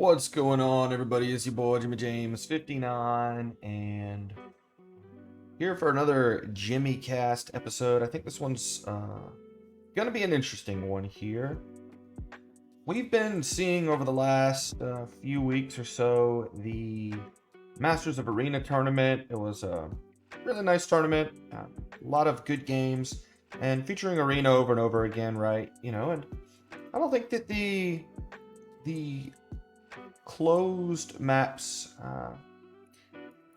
What's going on, everybody? It's your boy Jimmy James 59 and here for another Jimmycast episode. I think this one's gonna be an interesting one here. We've been seeing over the last few weeks or so the Masters of Arena tournament. It was a really nice tournament, a lot of good games, and featuring Arena over and over again, right? And I don't think that the closed maps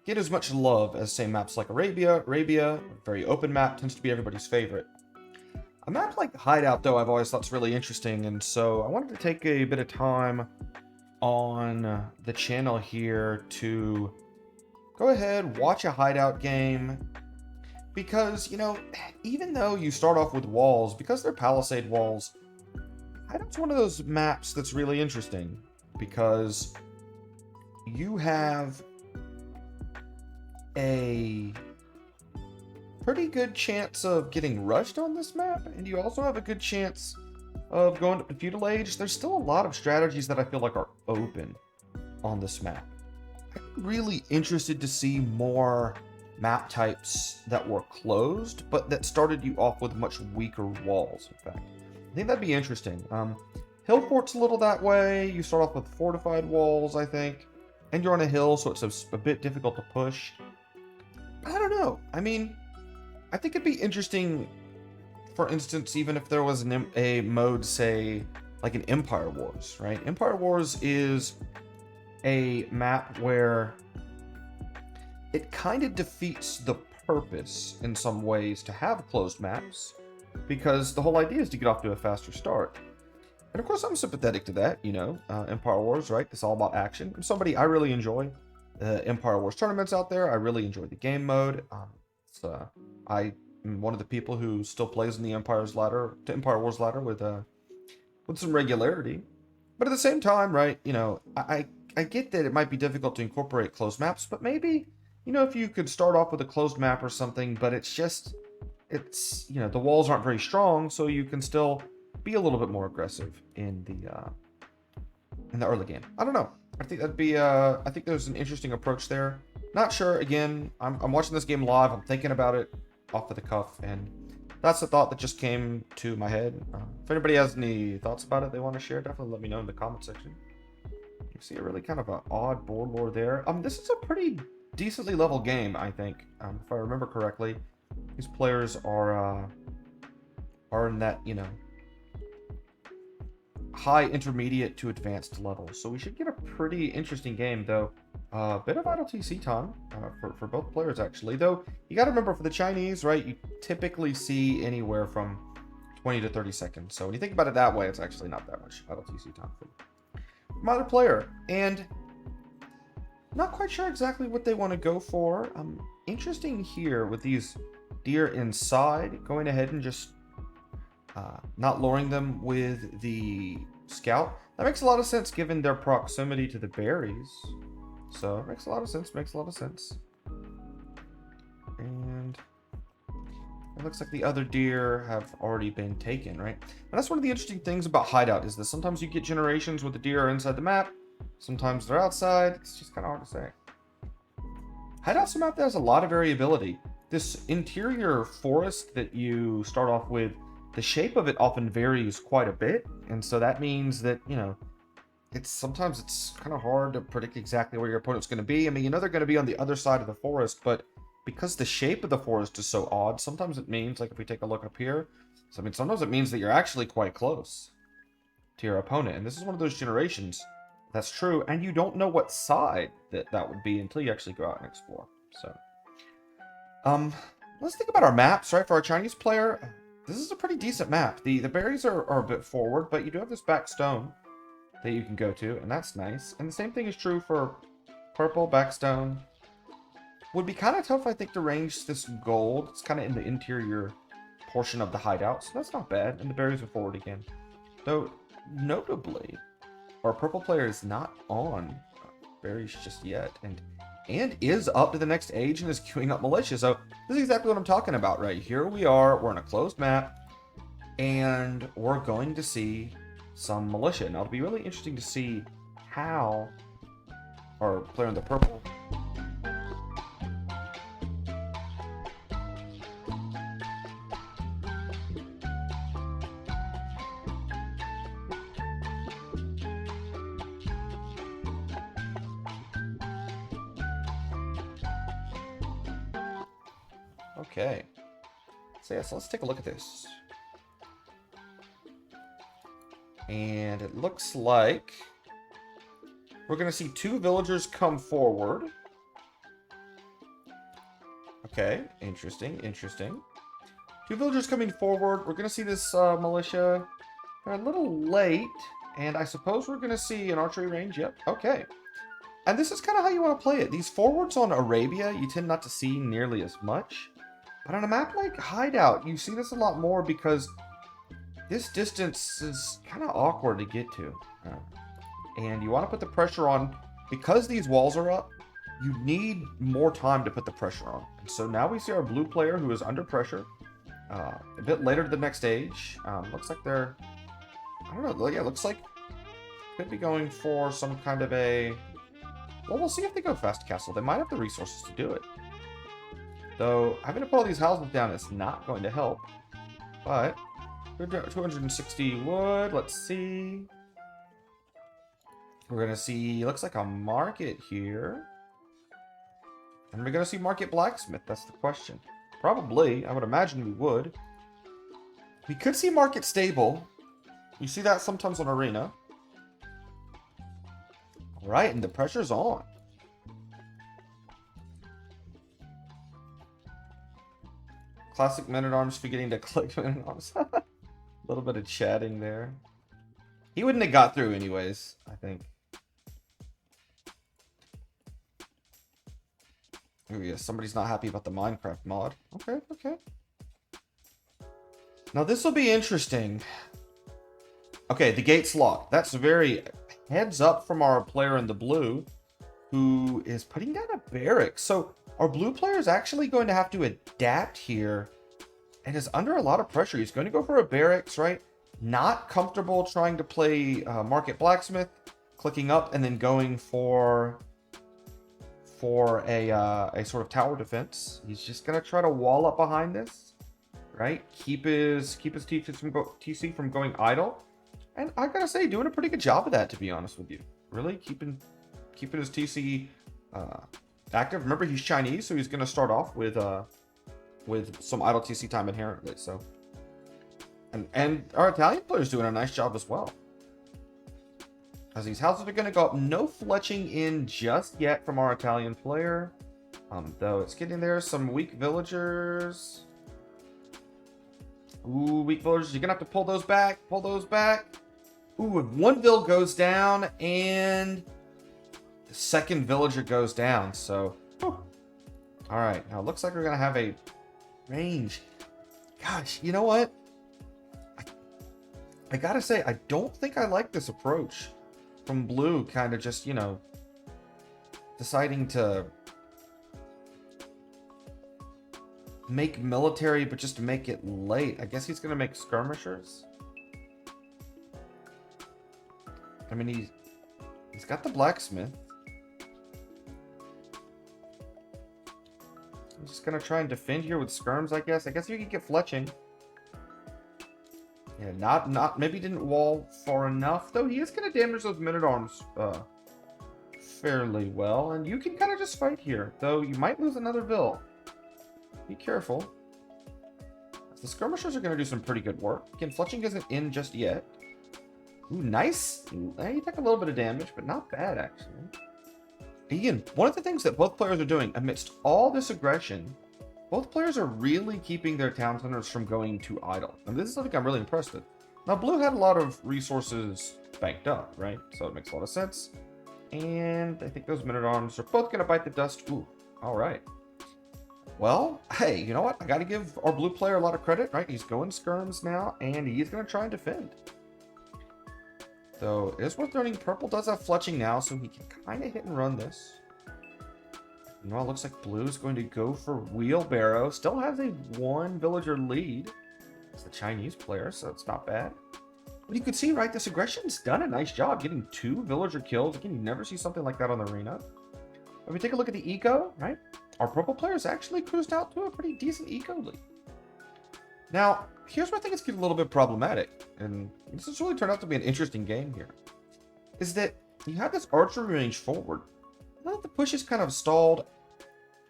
get as much love as, say, maps like Arabia. A very open map, tends to be everybody's favorite. A map like Hideout, though, I've always thought's really interesting, and so I wanted to take a bit of time on the channel here to go ahead, watch a Hideout game, because, even though you start off with walls, because they're palisade walls, Hideout's one of those maps that's really interesting, because you have a pretty good chance of getting rushed on this map, and you also have a good chance of going up to feudal age. There's still a lot of strategies that I feel like are open on this map. I'm really interested to see more map types that were closed, but that started you off with much weaker walls, in fact. I think that'd be interesting. Hillfort's a little that way. You start off with fortified walls, I think. And you're on a hill, so it's a bit difficult to push. But I don't know. I mean, I think it'd be interesting, for instance, even if there was a mode, say, like an Empire Wars, right? Empire Wars is a map where it kind of defeats the purpose in some ways to have closed maps, because the whole idea is to get off to a faster start. And of course, I'm sympathetic to that, Empire Wars, right? It's all about action. I really enjoy Empire Wars tournaments out there. I really enjoy the game mode. I am one of the people who still plays in the Empire Wars ladder with some regularity. But at the same time, right, I get that it might be difficult to incorporate closed maps, but maybe, if you could start off with a closed map or something, but the walls aren't very strong, so you can still be a little bit more aggressive in the early game. I don't know. I think that'd be I think there's an interesting approach there. Not sure. Again, I'm watching this game live. I'm thinking about it off of the cuff, and that's the thought that just came to my head. If anybody has any thoughts about it they want to share, definitely let me know in the comment section. You see a really kind of an odd board lore there. This is a pretty decently level game, I think. If I remember correctly, these players are in that, high intermediate to advanced level, so we should get a pretty interesting game, though. A bit of idle TC time for both players, actually, though. You got to remember, for the Chinese, right, you typically see anywhere from 20 to 30 seconds, so when you think about it that way, it's actually not that much idle TC time from either player. And not quite sure exactly what they want to go for. Interesting here with these deer inside, going ahead and just not luring them with the scout. That makes a lot of sense given their proximity to the berries. So it makes a lot of sense. And it looks like the other deer have already been taken, right? And that's one of the interesting things about Hideout, is that sometimes you get generations where the deer are inside the map, sometimes they're outside. It's just kind of hard to say. Hideout's a map that has a lot of variability. This interior forest that you start off with, the shape of it often varies quite a bit, and so that means that, sometimes it's kind of hard to predict exactly where your opponent's going to be. I mean, they're going to be on the other side of the forest, but because the shape of the forest is so odd, sometimes it means, like if we take a look up here, sometimes it means that you're actually quite close to your opponent, and this is one of those generations that's true, and you don't know what side that would be until you actually go out and explore. So, let's think about our maps, right? For our Chinese player, this is a pretty decent map. The berries are a bit forward, but you do have this back stone that you can go to, and that's nice. And the same thing is true for purple. Back stone would be kind of tough, I think, to range this gold. It's kind of in the interior portion of the hideout, so that's not bad. And the berries are forward again. Though, notably, our purple player is not on berries just yet, and is up to the next age and is queuing up militia. So this is exactly what I'm talking about, right? Here we are, we're in a closed map, and we're going to see some militia. Now, it'll be really interesting to see how our player in the purple. Okay. So yeah, so let's take a look at this. And it looks like we're going to see 2 villagers come forward. Okay, interesting, interesting. 2 villagers coming forward. We're going to see this militia. They're a little late. And I suppose we're going to see an archery range. Yep, okay. And this is kind of how you want to play it. These forwards on Arabia, you tend not to see nearly as much. But on a map like Hideout, you see this a lot more because this distance is kind of awkward to get to. And you want to put the pressure on. Because these walls are up, you need more time to put the pressure on. And so now we see our blue player who is under pressure. A bit later to the next stage. Looks like they're... I don't know. Yeah, looks like could be going for some kind of a... Well, we'll see if they go fast castle. They might have the resources to do it. Though, having to pull all these houses down is not going to help. But, 260 wood. Let's see. We're going to see, looks like a market here. And we're going to see market blacksmith. That's the question. Probably. I would imagine we would. We could see market stable. You see that sometimes on arena. Alright, and the pressure's on. Classic men-at-arms forgetting to click men-at-arms. A little bit of chatting there. He wouldn't have got through anyways, I think. Oh yeah, somebody's not happy about the Minecraft mod. Okay, okay. Now this will be interesting. Okay, the gate's locked. That's very heads up from our player in the blue, who is putting down a barrack. So our blue player is actually going to have to adapt here and is under a lot of pressure. He's going to go for a barracks, right? Not comfortable trying to play market blacksmith, clicking up and then going for a sort of tower defense. He's just going to try to wall up behind this, right? Keep his TC from going idle. And I gotta say, doing a pretty good job of that, to be honest with you. Really keeping his TC active. Remember, he's Chinese, so he's gonna start off with some idle TC time inherently. So, and our Italian player's doing a nice job as well. As these houses are gonna go up, no fletching in just yet from our Italian player. Though it's getting there. Some weak villagers. Ooh, weak villagers. You're gonna have to pull those back. Pull those back. Ooh, if one vill goes down and the second villager goes down, so... Whew. All right, now it looks like we're going to have a range. Gosh, you know what? I gotta say, I don't think I like this approach from blue, kind of just, you know, deciding to make military, but just make it late. I guess he's going to make skirmishers. I mean, he's got the blacksmith. I'm just gonna try and defend here with skirms, I guess. I guess you could get fletching. Yeah, not maybe didn't wall far enough, though. He is gonna damage those men-at-arms fairly well, and you can kind of just fight here, though you might lose another vill. Be careful. The skirmishers are gonna do some pretty good work. Again, fletching isn't in just yet. Ooh, nice. Ooh, you take a little bit of damage, but not bad, actually. Again, one of the things that both players are doing amidst all this aggression, both players are really keeping their town centers from going too idle. And this is something I'm really impressed with. Now, blue had a lot of resources banked up, right? So it makes a lot of sense. And I think those men-at-arms are both going to bite the dust. Ooh, all right. Well, hey, you know what? I got to give our blue player a lot of credit, right? He's going skirms now, and he's going to try and defend. So, it is worth noting, purple does have fletching now, so he can kind of hit and run this. You know, it looks like blue is going to go for wheelbarrow. Still has a 1 villager lead. It's the Chinese player, so it's not bad. But you can see, right, this aggression's done a nice job getting 2 villager kills. Again, you never see something like that on the arena. If we take a look at the eco, right, our purple players actually cruised out to a pretty decent eco lead. Now, here's where I think it's getting a little bit problematic, and this has really turned out to be an interesting game here, is that you have this archery range forward. Now that the push is kind of stalled,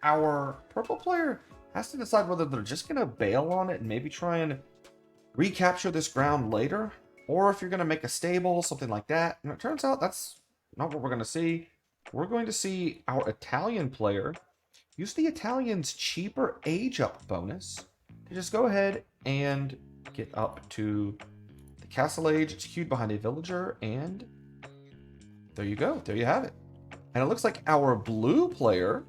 our purple player has to decide whether they're just going to bail on it and maybe try and recapture this ground later, or if you're going to make a stable, something like that. And it turns out that's not what we're going to see. We're going to see our Italian player use the Italian's cheaper age up bonus to just go ahead and get up to the castle age. It's queued behind a villager, and there you go. There you have it. And it looks like our blue player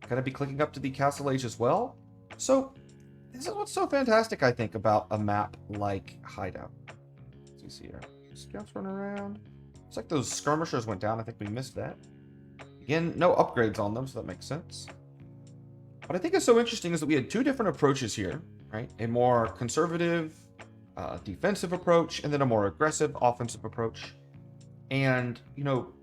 going to be clicking up to the castle age as well. So this is what's so fantastic, I think, about a map like Hideout. As you see here, scouts running around. Looks like those skirmishers went down. I think we missed that. Again, no upgrades on them, so that makes sense. What I think is so interesting is that we had 2 different approaches here, right? A more conservative, defensive approach, and then a more aggressive offensive approach. And, you know,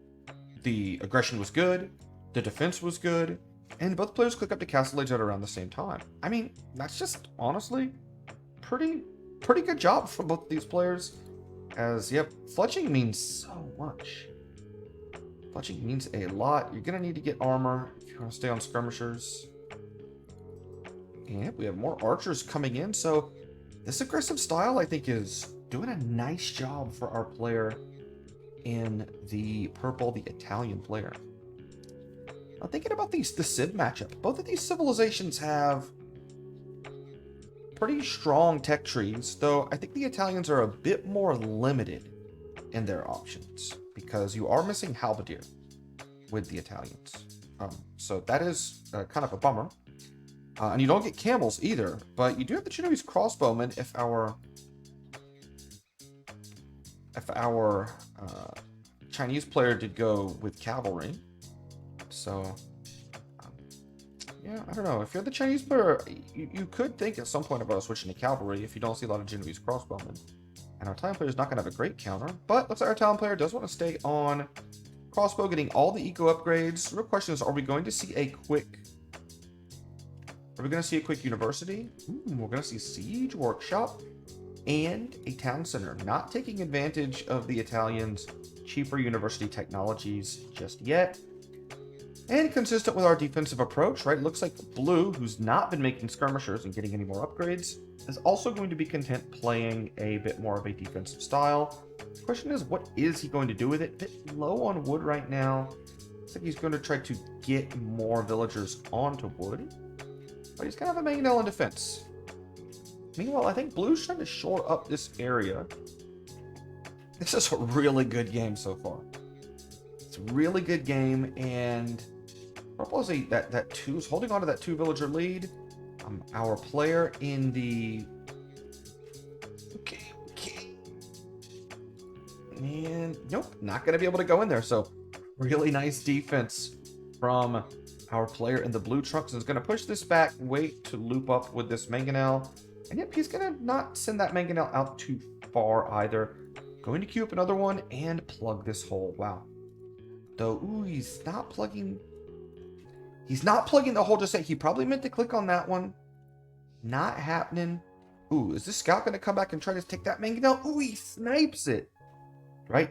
the aggression was good, the defense was good, and both players click up to castle age at around the same time. I mean, that's just honestly pretty good job from both these players. As, yep, fletching means so much. Fletching means a lot. You're going to need to get armor if you want to stay on skirmishers. And we have more archers coming in, so this aggressive style, I think, is doing a nice job for our player in the purple, the Italian player. Now, thinking about the Civ matchup, both of these civilizations have pretty strong tech trees, though I think the Italians are a bit more limited in their options because you are missing halberdier with the Italians. So that is kind of a bummer. And you don't get camels either, but you do have the Genoese crossbowmen if our Chinese player did go with cavalry. So yeah, I don't know. If you're the Chinese player, you could think at some point about switching to cavalry if you don't see a lot of Genoese crossbowmen. And our Italian player is not going to have a great counter, but looks like our Italian player does want to stay on crossbow, getting all the eco upgrades. The real question is, are we going to see a quick university? We're going to see siege workshop and a town center, not taking advantage of the Italians' cheaper university technologies just yet. And consistent with our defensive approach, right? Looks like blue, who's not been making skirmishers and getting any more upgrades, is also going to be content playing a bit more of a defensive style. The question is, what is he going to do with it? A bit low on wood right now. Looks like he's going to try to get more villagers onto wood. But he's going to have a mangonel in defense. Meanwhile, I think blue's trying to shore up this area. This is a really good game so far. It's a really good game, and purple is that two's holding on to that 2 villager lead. Our player in the okay, and nope, not going to be able to go in there. So really nice defense from our player in the blue trunks. Is going to push this back, wait to loop up with this mangonel, and yep, he's going to not send that mangonel out too far either. Going to queue up another one and plug this hole. Wow. Though, ooh, he's not plugging the hole just yet. He probably meant to click on that one. Not happening. Ooh, is this scout going to come back and try to take that mangonel? Ooh, he snipes it. Right?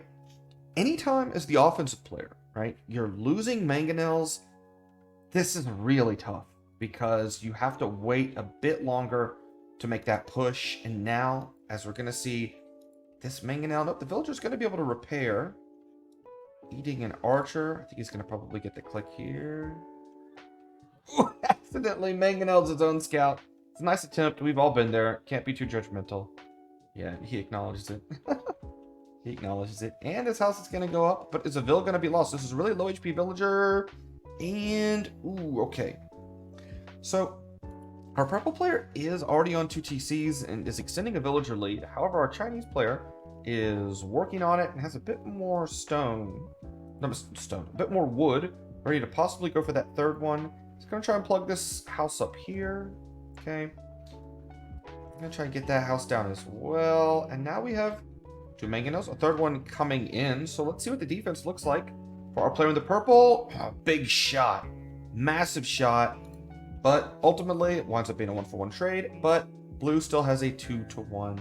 Anytime as the offensive player, right, you're losing mangonels, this is really tough because you have to wait a bit longer to make that push. And now, as we're going to see, this mangonel, nope, the villager's going to be able to repair. Eating an archer. I think he's going to probably get the click here. Ooh, accidentally mangonel's his own scout. It's a nice attempt. We've all been there. Can't be too judgmental. Yeah, he acknowledges it. He acknowledges it. And his house is going to go up, but is a vill going to be lost? This is a really low HP villager. And, ooh, okay. So, our purple player is already on 2 TCs and is extending a villager lead. However, our Chinese player is working on it and has a bit more a bit more wood, ready to possibly go for that 3rd one. He's going to try and plug this house up here. Okay. gonna try and get that house down as well. And now we have 2 mangonels, a third one coming in. So let's see what the defense looks like for our player in the purple. Oh, big shot. Massive shot. But ultimately, it winds up being a 1-for-1 trade. But blue still has a 2-to-1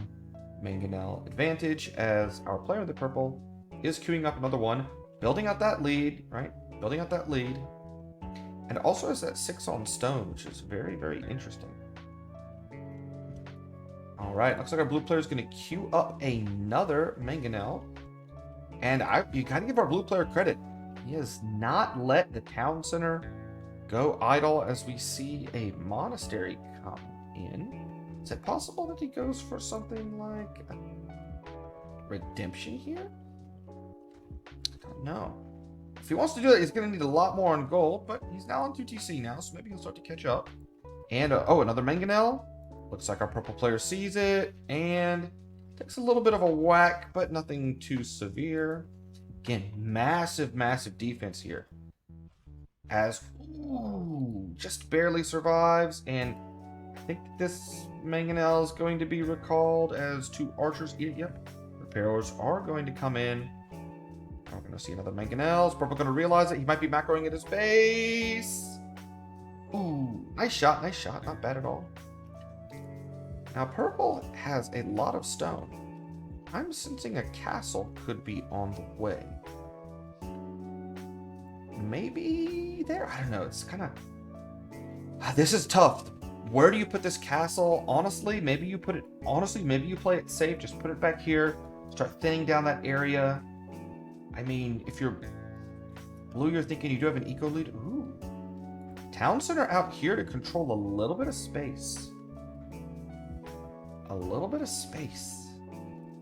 mangonel advantage as our player in the purple is queuing up another one, building out that lead, right? Building out that lead. And also has that 6 on stone, which is very, very interesting. All right, looks like our blue player is going to queue up another mangonel. And you got to give our blue player credit. He has not let the town center go idle as we see a monastery come in. Is it possible that he goes for something like a redemption here? I don't know. If he wants to do that, he's going to need a lot more on gold, but he's now on 2 TC now, so maybe he'll start to catch up. And, oh, another mangonel. Looks like our purple player sees it and takes a little bit of a whack, but nothing too severe. Again, massive, massive defense here. As, ooh, just barely survives. And I think this mangonel is going to be recalled as 2 archers eat it. Yep. Repairers are going to come in. We're going to see another mangonel. Is purple going to realize it? He might be macroing at his base. Ooh, nice shot, nice shot. Not bad at all. Now, purple has a lot of stone. I'm sensing a castle could be on the way. Maybe there? I don't know. It's kind of... This is tough. Where do you put this castle? Honestly, maybe you put it... Honestly, maybe you play it safe. Just put it back here. Start thinning down that area. I mean, if you're blue, you're thinking you do have an eco lead. Ooh. Town center out here to control a little bit of space. A little bit of space.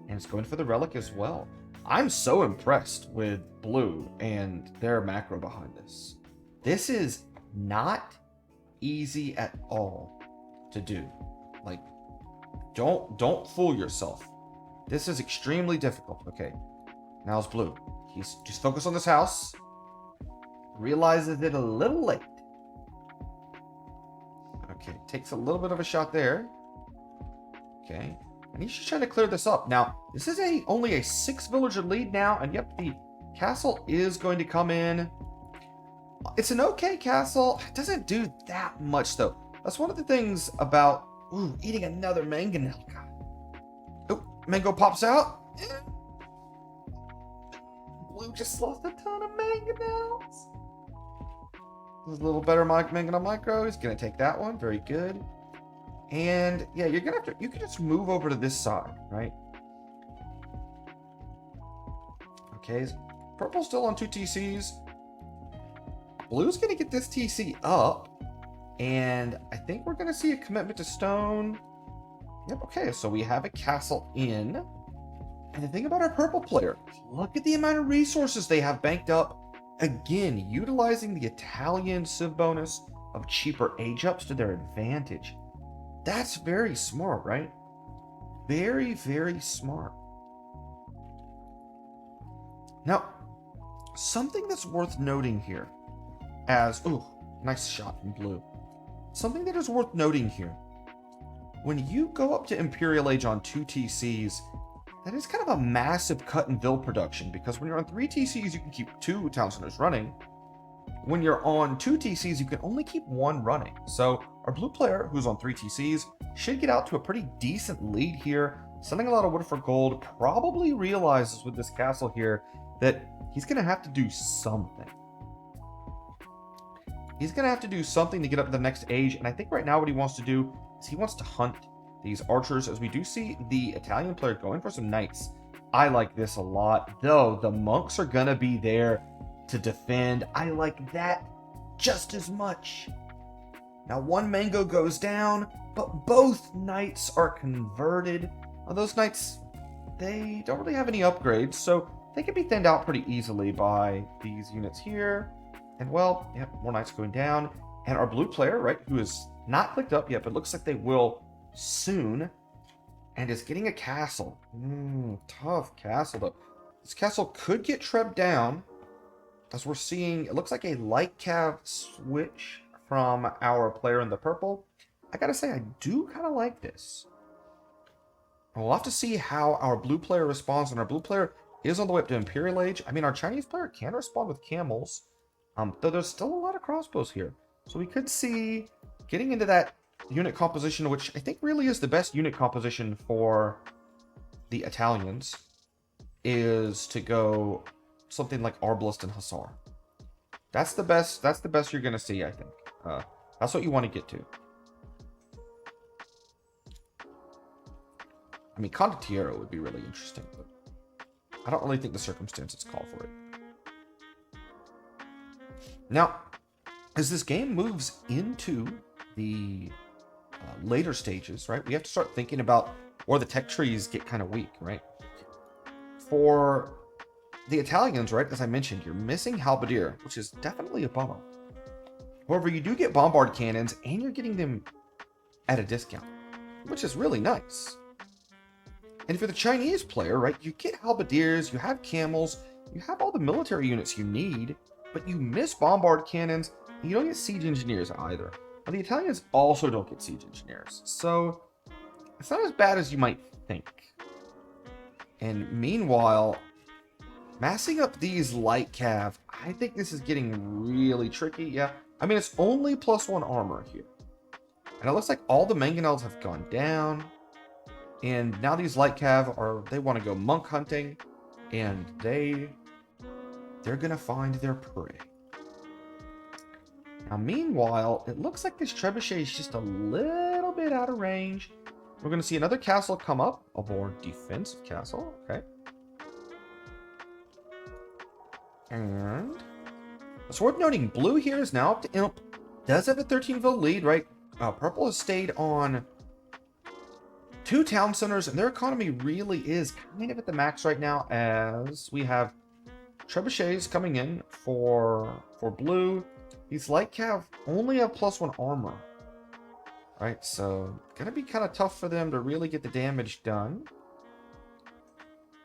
And it's going for the relic as well. I'm so impressed with blue and their macro behind this. This is not easy at all to do. Like, don't fool yourself. This is extremely difficult. Okay, now it's blue. He's just focused on this house. Realizes it a little late. Okay, takes a little bit of a shot there. Okay, and he's just trying to clear this up. Now, this is only a 6 villager lead now, and yep, the castle is going to come in. It's an okay castle. It doesn't do that much, though. That's one of the things about eating another mangonel. Oh, mango pops out. Blue just lost a ton of mangonels. This is a little better mangonel micro. He's going to take that one. Very good. And yeah, you're gonna have to, you can just move over to this side, right? Okay, purple's still on 2 TCs. Blue's gonna get this TC up, and I think we're gonna see a commitment to stone. Yep, okay, so we have a castle in. And the thing about our purple player, look at the amount of resources they have banked up. Again, utilizing the Italian civ bonus of cheaper age ups to their advantage. That's very smart, right? Very, very smart. Now, something that's worth noting here as... Ooh, nice shot from blue. Something that is worth noting here. When you go up to Imperial Age on 2 TCs, that is kind of a massive cut in build production, because when you're on 3 TCs, you can keep 2 town centers running. When you're on 2 TCs, you can only keep 1 running. So our blue player, who's on 3 TCs, should get out to a pretty decent lead here, sending a lot of wood for gold. Probably realizes with this castle here that he's going to have to do something. He's going to have to do something to get up to the next age, and I think right now what he wants to do is he wants to hunt these archers, as we do see the Italian player going for some knights. I like this a lot, though the monks are going to be there to defend. I like that just as much. Now, 1 mango goes down, but both knights are converted. Now, those knights, they don't really have any upgrades, so they can be thinned out pretty easily by these units here. And well, yep, more knights going down. And our blue player, right, who is not clicked up yet, but looks like they will soon, and is getting a castle. Tough castle, though. This castle could get trebbed down, as we're seeing, it looks like a light cav switch from our player in the purple. I gotta say, I do kind of like this. We'll have to see how our blue player responds, and our blue player is on the way up to Imperial Age. I mean, our Chinese player can respond with camels, though there's still a lot of crossbows here. So we could see getting into that unit composition, which I think really is the best unit composition for the Italians, is to go something like Arbalist and Hussar. That's the best you're going to see, I think. That's what you want to get to. I mean, Condottiero would be really interesting, but I don't really think the circumstances call for it. Now, as this game moves into the later stages, right, we have to start thinking about where the tech trees get kind of weak, right? For the Italians, right, as I mentioned, you're missing Halberdier, which is definitely a bummer. However, you do get bombard cannons, and you're getting them at a discount, which is really nice. And for the Chinese player, right, you get halberdiers, you have camels, you have all the military units you need, but you miss bombard cannons, and you don't get siege engineers either. And the Italians also don't get siege engineers, so it's not as bad as you might think. And meanwhile, massing up these light cav, I think this is getting really tricky. Yeah, I mean, it's only +1 armor here. And it looks like all the mangonels have gone down. And now these light cav they want to go monk hunting, and they're gonna find their prey. Now, meanwhile, it looks like this trebuchet is just a little bit out of range. We're gonna see another castle come up, a more defensive castle. Okay. And it's worth noting, blue here is now up to Imp. Does have a 13-vote lead, right? Purple has stayed on 2 town centers, and their economy really is kind of at the max right now, as we have trebuchets coming in for blue. These light cav only have +1 armor, right? So gonna be kind of tough for them to really get the damage done.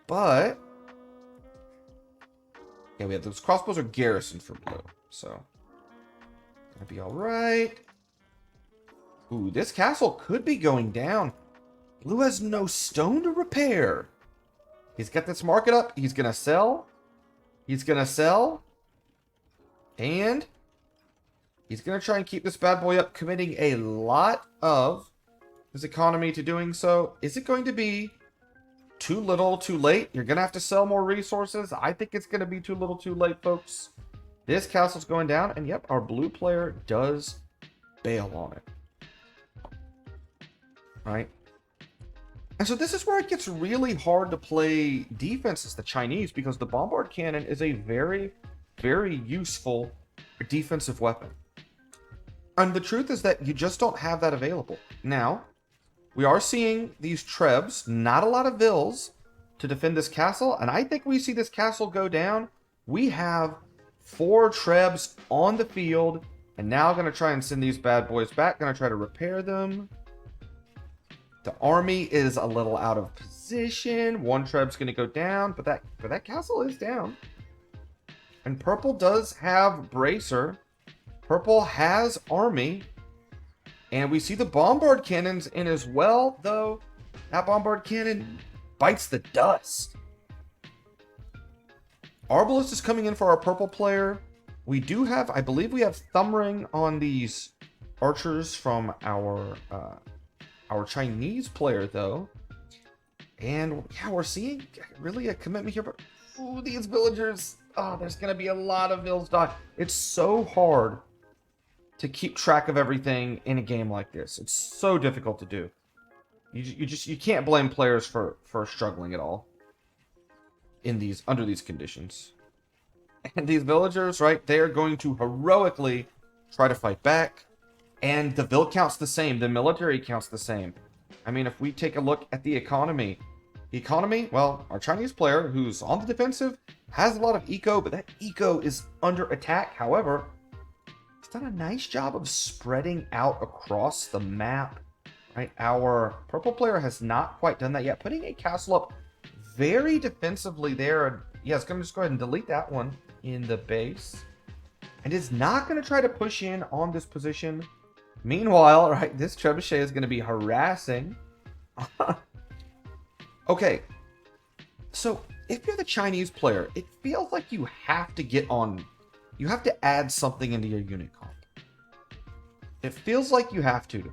But yeah, we have those crossbows are garrisoned for blue, so gonna be all right. Ooh, this castle could be going down. Blue has no stone to repair. He's got this market up. He's going to sell. He's going to sell. And he's going to try and keep this bad boy up, committing a lot of his economy to doing so. Is it going to be too little, too late? You're going to have to sell more resources. I think it's going to be too little, too late, folks. This castle's going down. And yep, our blue player does bail on it. Right? And so this is where it gets really hard to play defense as the Chinese, because the bombard cannon is a very, very useful defensive weapon. And the truth is that you just don't have that available. Now, we are seeing these trebs, not a lot of vills to defend this castle, and I think we see this castle go down. We have 4 trebs on the field, and now going to try and send these bad boys back, going to try to repair them. The army is a little out of position. 1 treb's going to go down, but that castle is down. And purple does have bracer. Purple has army. And we see the bombard cannons in as well, though that bombard cannon bites the dust. Arbalist is coming in for our purple player. We do have, I believe we have thumb ring on these archers from our Chinese player, though. And yeah, we're seeing really a commitment here, but ooh, these villagers, there's going to be a lot of vills die. It's so hard to keep track of everything in a game like this. It's so difficult to do. You can't blame players for struggling at all under these conditions. And these villagers, right, they are going to heroically try to fight back. And the vill count's the same. The military count's the same. I mean, if we take a look at the economy, well, our Chinese player, who's on the defensive, has a lot of eco, but that eco is under attack. However, he's done a nice job of spreading out across the map. Right? Our purple player has not quite done that yet. Putting a castle up very defensively there. Yeah, it's going to just go ahead and delete that one in the base. And is not going to try to push in on this position. Meanwhile, right, this trebuchet is going to be harassing Okay, so if you're the Chinese player, it feels like you have to get on... You have to add something into your unit comp. It feels like you have to me.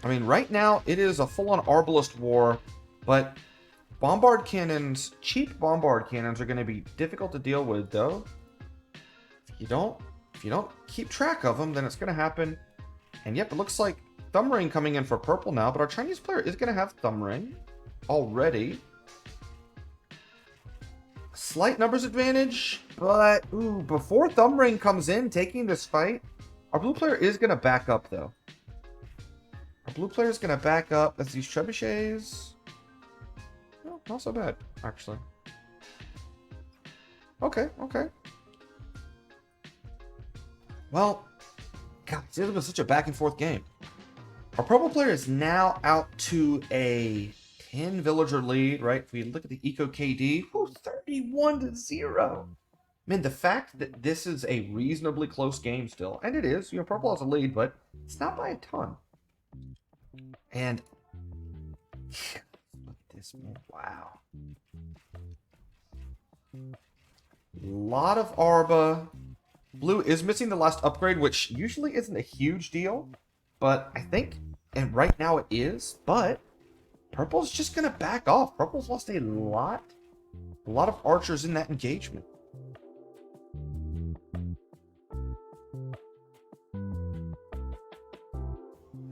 I mean, right now, it is a full-on Arbalist war, but bombard cannons, cheap bombard cannons are going to be difficult to deal with, though. If you don't keep track of them, then it's going to happen. And yep, it looks like Thumb Ring coming in for purple now, but our Chinese player is going to have Thumb Ring already. Slight numbers advantage, but ooh, before Thumb Ring comes in, taking this fight, our blue player is going to back up, though. Our blue player is going to back up as these trebuchets. Oh, not so bad, actually. Okay. Well, God, this was such a back and forth game. Our purple player is now out to a 10 villager lead, right? If we look at the Eco KD, 31-0. Man, the fact that this is a reasonably close game still, and it is, purple has a lead, but it's not by a ton. And look at this, man. Wow. A lot of Arba. Blue is missing the last upgrade, which usually isn't a huge deal, but I think, and right now it is, but purple's just gonna back off. Purple's lost a lot of archers in that engagement.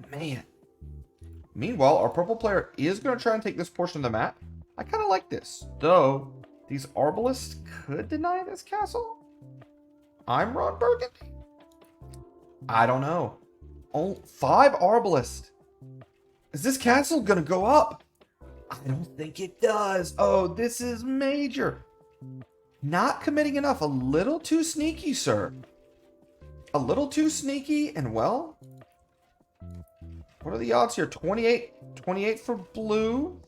Man. Meanwhile, our purple player is going to try and take this portion of the map. I kind of like this, though these Arbalists could deny this castle. I'm Ron Burgundy. I don't know. Oh, 5 Arbalists. Is this castle going to go up? I don't think it does. Oh, this is major. Not committing enough. A little too sneaky, sir. A little too sneaky, and well... What are the odds here? 28 for blue,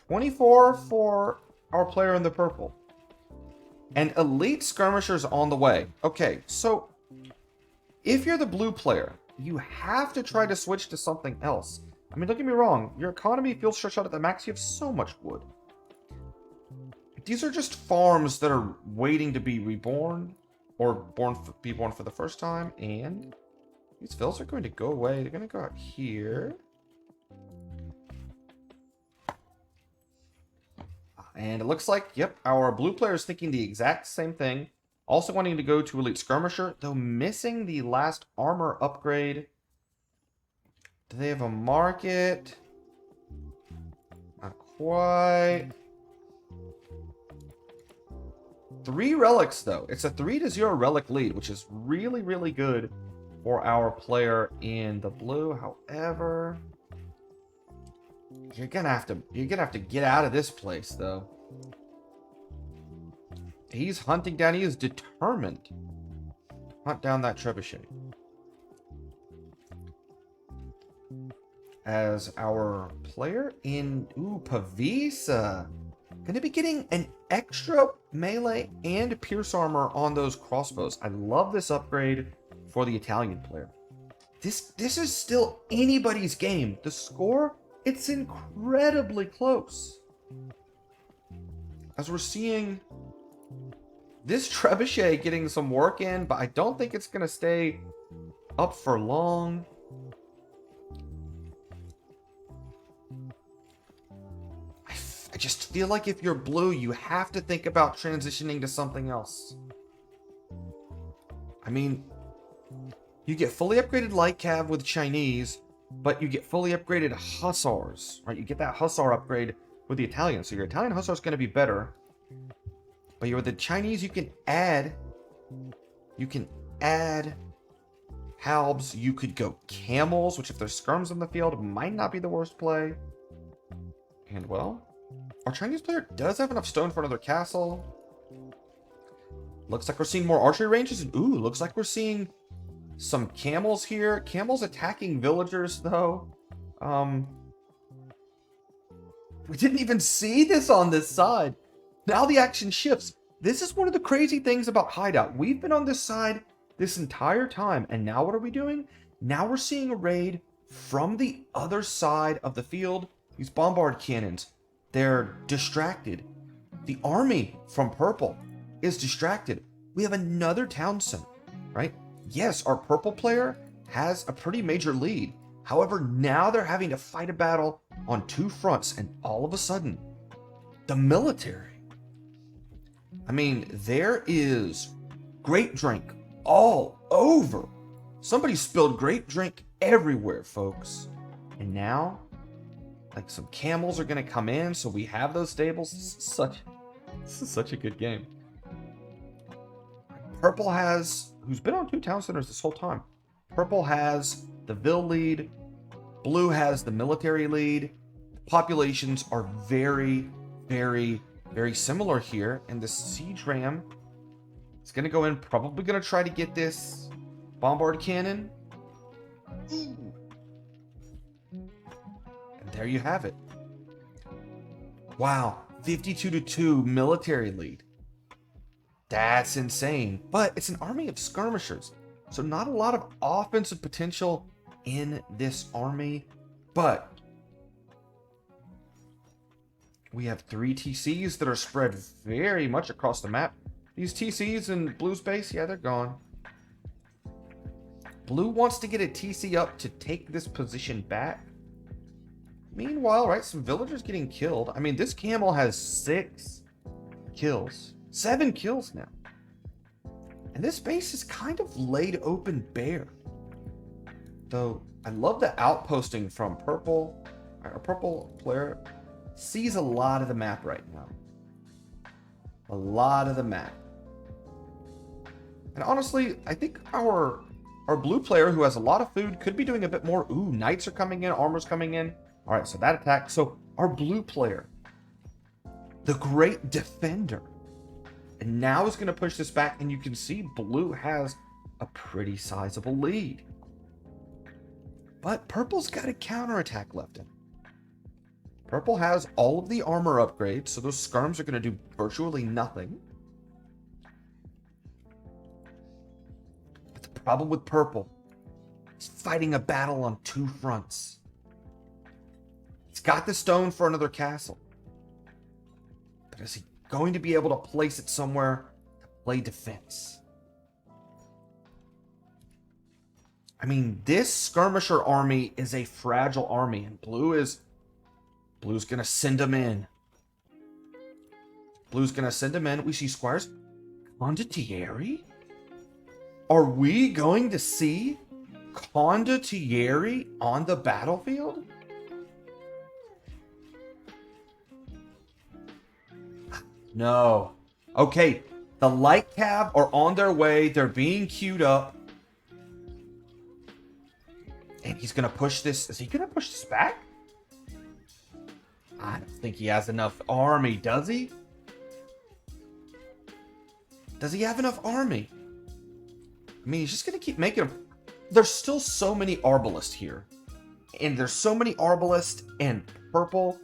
24 for our player in the purple. And elite skirmishers on the way. Okay, so if you're the blue player, you have to try to switch to something else. I mean, don't get me wrong, your economy feels stretched out at the max. You have so much wood. These are just farms that are waiting to be reborn or be born for the first time, and these fills are going to go away. They're going to go out here. And it looks like, yep, our blue player is thinking the exact same thing. Also wanting to go to Elite Skirmisher, though missing the last armor upgrade. Do they have a market? Not quite. 3 relics, though. It's a 3-0 relic lead, which is really, really good for our player in the blue. However, you're gonna have to get out of this place, though. He's hunting down. He is determined to hunt down that trebuchet. As our player in Pavisa gonna be getting an extra melee and pierce armor on those crossbows. I love this upgrade for the Italian player. This is still anybody's game. The score, it's incredibly close. As we're seeing this trebuchet getting some work in, but I don't think it's going to stay up for long. I just feel like if you're blue, you have to think about transitioning to something else. I mean, you get fully upgraded light cav with Chinese, but you get fully upgraded hussars, right? You get that hussar upgrade with the Italian. So your Italian hussar is going to be better. But with the Chinese, you can add halbs. You could go camels, which if there's skirms in the field, might not be the worst play. And well, our Chinese player does have enough stone for another castle. Looks like we're seeing more archery ranges. And ooh, looks like we're seeing some camels here. Camels attacking villagers, though. We didn't even see this on this side. Now the action shifts. This is one of the crazy things about Hideout. We've been on this side this entire time, and now what are we doing? Now we're seeing a raid from the other side of the field. These bombard cannons. They're distracted. The army from purple is distracted. We have another town center, right? Yes, our purple player has a pretty major lead. However, now they're having to fight a battle on two fronts, and all of a sudden, the military. I mean, there is grape drink all over. Somebody spilled grape drink everywhere, folks. And now, like, some camels are going to come in, so we have those stables. This is such a good game. Purple has, who's been on two town centers this whole time. Purple has the Ville lead. Blue has the military lead. Populations are very, very, very similar here. And the siege ram is going to go in, probably going to try to get this bombard cannon. Ooh. And there you have it. Wow, 52-2 military lead. That's insane. But it's an army of skirmishers, so not a lot of offensive potential in this army. But we have 3 TCs that are spread very much across the map. These TCs in Blue's base, yeah, they're gone. Blue wants to get a TC up to take this position back. Meanwhile, right, some villagers getting killed. I mean, this camel has 6 kills. 7 kills now. And this base is kind of laid open bare. Though, I love the outposting from purple. Our purple player sees a lot of the map right now. A lot of the map. And honestly, I think our blue player, who has a lot of food, could be doing a bit more. Ooh, knights are coming in, armor's coming in. All right, so that attack. So our blue player, the great defender, and now is going to push this back, and you can see blue has a pretty sizable lead. But purple's got a counterattack left in. Purple has all of the armor upgrades, so those skirms are going to do virtually nothing. But the problem with purple is fighting a battle on 2 fronts. He's got the stone for another castle. But is he going to be able to place it somewhere to play defense? I mean, this skirmisher army is a fragile army, and Blue's gonna send them in. Blue's gonna send them in. We see squires. Condottieri? Are we going to see Condottieri on the battlefield? No. Okay, the light cab are on their way. They're being queued up. And he's going to push this. Is he going to push this back? I don't think he has enough army, does he? Does he have enough army? I mean, he's just going to keep making them. There's still so many Arbalists here. And there's so many Arbalists, and purple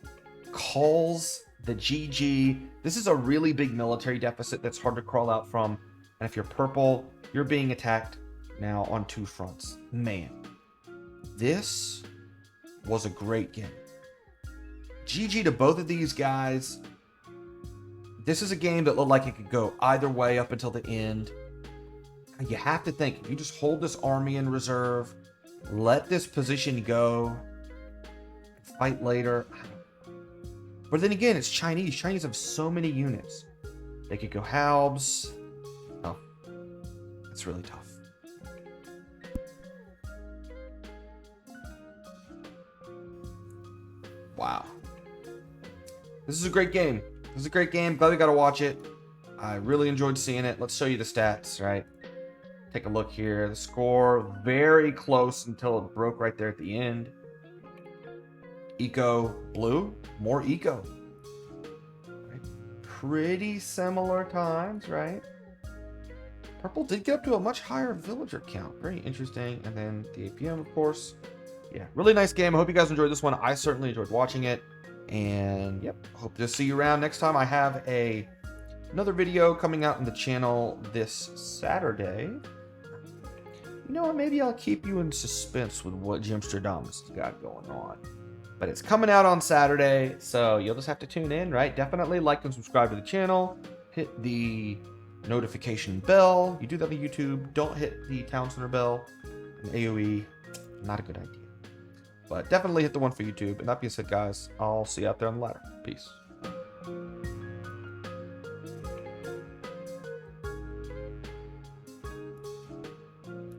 calls the GG. This is a really big military deficit that's hard to crawl out from. And if you're purple, you're being attacked now on 2 fronts. Man, this was a great game. GG to both of these guys. This is a game that looked like it could go either way up until the end. You have to think, if you just hold this army in reserve, let this position go, fight later. But then again, it's Chinese. Chinese have so many units. They could go halves. Oh, it's really tough. Wow. This is a great game. This is a great game. Glad we got to watch it. I really enjoyed seeing it. Let's show you the stats, right? Take a look here. The score, very close until it broke right there at the end. Eco blue, more eco. Right? Pretty similar times, right? Purple did get up to a much higher villager count. Very interesting. And then the APM, of course. Yeah, really nice game. I hope you guys enjoyed this one. I certainly enjoyed watching it. And yep, hope to see you around next time. I have another video coming out on the channel this Saturday. You know what? Maybe I'll keep you in suspense with what Jimstradamus has got going on. But it's coming out on Saturday, so you'll just have to tune in, right? Definitely like and subscribe to the channel. Hit the notification bell. You do that on YouTube. Don't hit the Town Center bell. And AOE, not a good idea. But definitely hit the one for YouTube. And that being said, guys, I'll see you out there on the ladder. Peace.